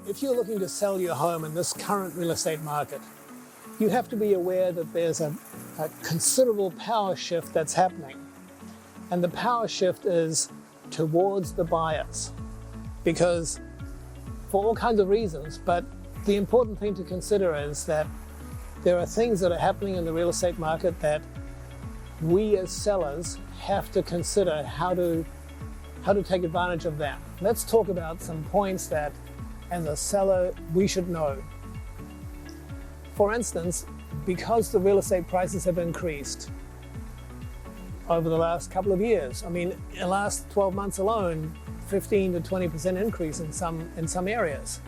If you're looking to sell your home in this current real estate market, you have to be aware that there's a considerable power shift that's happening. And the power shift is towards the buyers, because for all kinds of reasons, but the important thing to consider is that there are things that are happening in the real estate market that we as sellers have to consider how to take advantage of them. Let's talk about some points that as a seller we should know. For instance, because the real estate prices have increased over the last couple of years, in the last 12 months alone, 15 to 20% increase in some areas.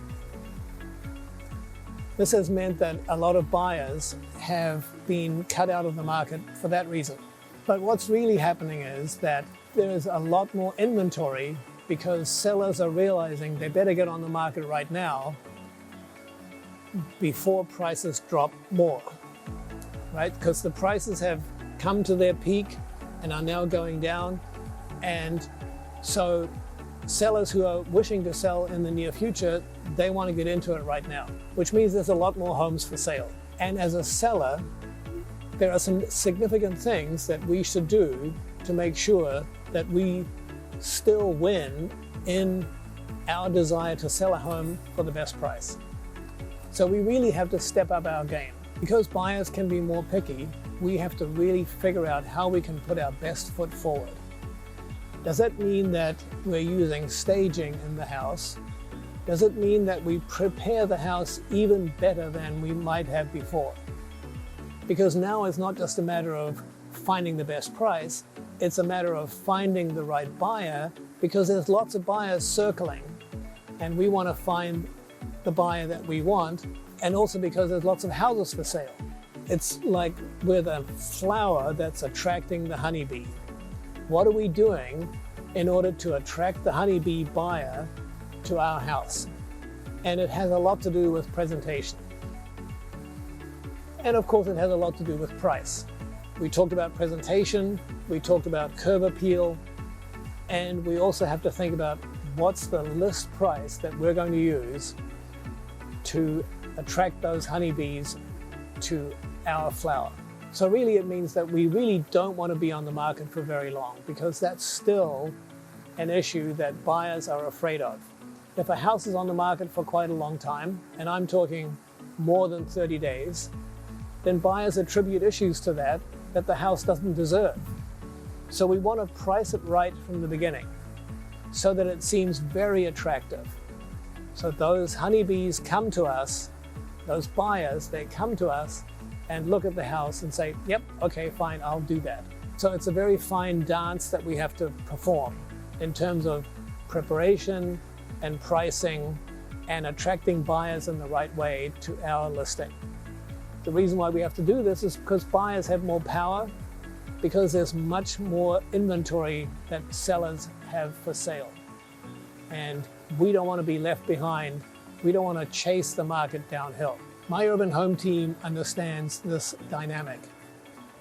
This has meant that a lot of buyers have been cut out of the market for that reason. But what's really happening is that there is a lot more inventory because sellers are realizing they better get on the market right now before prices drop more, right? Because the prices have come to their peak and are now going down. And so sellers who are wishing to sell in the near future, they want to get into it right now, which means there's a lot more homes for sale. And as a seller, there are some significant things that we should do to make sure that we still win in our desire to sell a home for the best price. So we really have to step up our game. Because buyers can be more picky, we have to really figure out how we can put our best foot forward. Does that mean that we're using staging in the house? Does it mean that we prepare the house even better than we might have before? Because now it's not just a matter of finding the best price, it's a matter of finding the right buyer, because there's lots of buyers circling and we want to find the buyer that we want, and also because there's lots of houses for sale. It's like we're the flower that's attracting the honeybee. What are we doing in order to attract the honeybee buyer to our house? And it has a lot to do with presentation. And of course, it has a lot to do with price. We talked about presentation, we talked about curb appeal, and we also have to think about what's the list price that we're going to use to attract those honeybees to our flower. So really it means that we really don't want to be on the market for very long, because that's still an issue that buyers are afraid of. If a house is on the market for quite a long time, and I'm talking more than 30 days, then buyers attribute issues to that the house doesn't deserve. So we want to price it right from the beginning so that it seems very attractive. So those honeybees come to us, those buyers, they come to us and look at the house and say, yep, okay, fine, I'll do that. So it's a very fine dance that we have to perform in terms of preparation and pricing and attracting buyers in the right way to our listing. The reason why we have to do this is because buyers have more power, because there's much more inventory that sellers have for sale. And we don't want to be left behind. We don't want to chase the market downhill. My Urban Home team understands this dynamic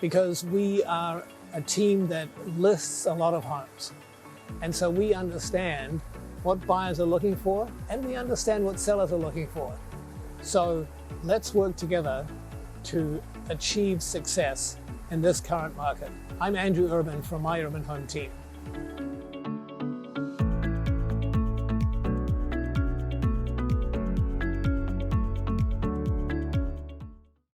because we are a team that lists a lot of homes. And so we understand what buyers are looking for, and we understand what sellers are looking for. So let's work together to achieve success in this current market. I'm Andrew.Urban from My Urban Home team.